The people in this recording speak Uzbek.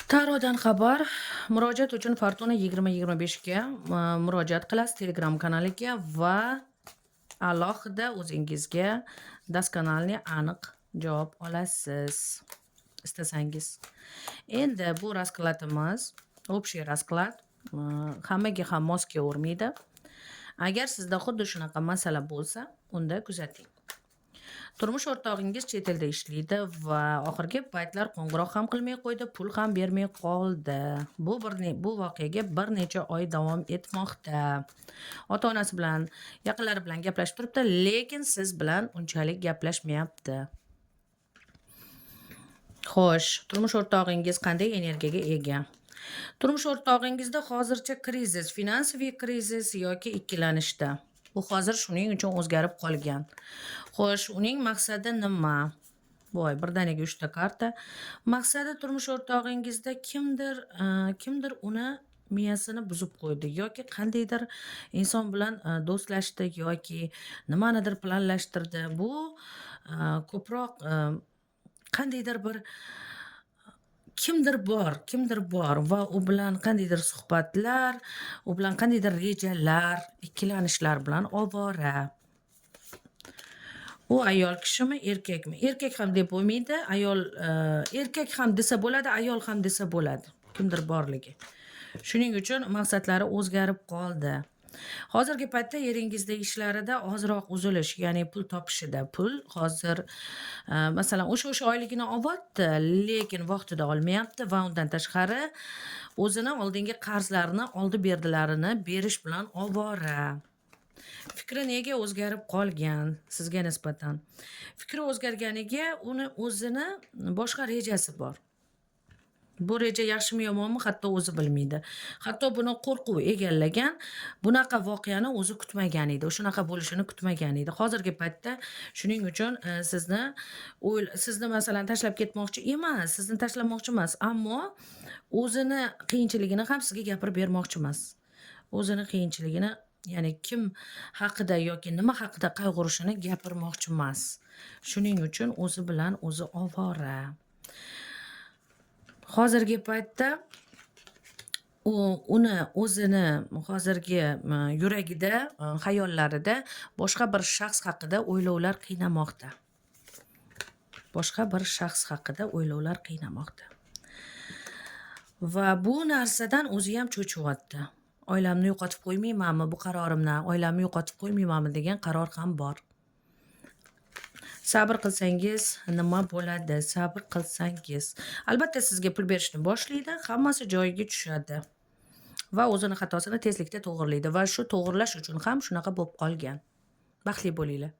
Tarodan xabar. Murojaat uchun Fortuna 2025 ga murojaat qilasiz Telegram kanaliga va alohida o'zingizga doskональный aniq javob olasiz istasangiz. Endi bu raskladimiz общий rasklad hammaga ham mos kelavermaydi. Agar sizda xuddi shunaqa masala bo'lsa, unda kuzating. Turmush o'rtog'ingiz chet elda ishlaydi va oxirgi paytlar qo'ng'iroq ham qilmay qo'ydi, pul ham bermay qoldi. Bu voqeaga bir necha oy davom etmoqda. Ota-onasi bilan, yaqinlari bilan gaplashib turibdi, lekin siz bilan unchalik gaplashmayapti. Xo'sh, turmush o'rtog'ingiz qanday energiyaga ega? Turmush o'rtog'ingizda hozircha krizis, finansiviy krizis yoki ikkilanishda. U hozir shuning uchun o'zgarib qolgan. Xo'sh, uning maqsadi nima? Voy, birdaniga 3 ta karta. Maqsadi turmush o'rtog'ingizda kimdir uni miyasini buzib qo'ydi yoki qandaydir inson bilan do'stlashdi yoki nimanidir planlashtirdi. Bu ko'proq qandaydir bir kimdir bor va u bilan qandaydir suhbatlar, u bilan qandaydir rejalar, ikkilanishlar bilan ovora. U ayol kishimi, erkakmi? Erkak ham deb bo'lmaydi, erkak ham desa bo'ladi, ayol ham desa bo'ladi. Kimdir borligi. Shuning uchun maqsadlari o'zgarib qoldi. Hozirgi paytda eringizda ishlarida ozroq uzilish, ya'ni pul topishida. Pul hozir masalan o'sha oyligini olyapti, lekin vaqtida olmayapti va undan tashqari o'zini oldingi qarzlarini, oldi-berdilarini berish bilan ovora. Fikri nega o'zgarib qolgan sizga nisbatan? Fikri o'zgarganiga o'zini boshqa rejasi bor. Bu reja yaxshimi yomonmi hatto o'zi bilmaydi. Hatto buni qo'rquv egallagan, bunaqa voqeani o'zi kutmagan edi, shunaqa bo'lishini kutmagan edi. Hozirgi paytda shuning uchun sizni masalan tashlab ketmoqchi emas, sizni tashlamoqchi emas, ammo o'zini qiyinchiligini ham sizga gapirib bermoqchi emas. O'zini qiyinchiligini, ya'ni kim haqida yoki nima haqida qayg'urishini gapirmoqchi emas. Shuning uchun o'zi bilan o'zi ovora. Hozirgi paytda o'zini hozirgi yuragida, xayollarida boshqa bir shaxs haqida o'ylovlar qiynamoqda. Va bu narsadan o'zi ham cho'chiyapti. Oilamni yo'qotib qo'ymaymanmi bu qarorimdan, oilamni yo'qotib qo'ymaymanmi degan qaror ham bor. Sabr qilsangiz nima bo'ladi? Sabr qilsangiz. Albatta sizga pul berishni boshlaydi, hammasi joyiga tushadi. Va o'zini xatosini tezlikda to'g'rilaydi va shu to'g'rilash uchun ham shunaqa bo'lib qolgan. Baxtli bo'linglar.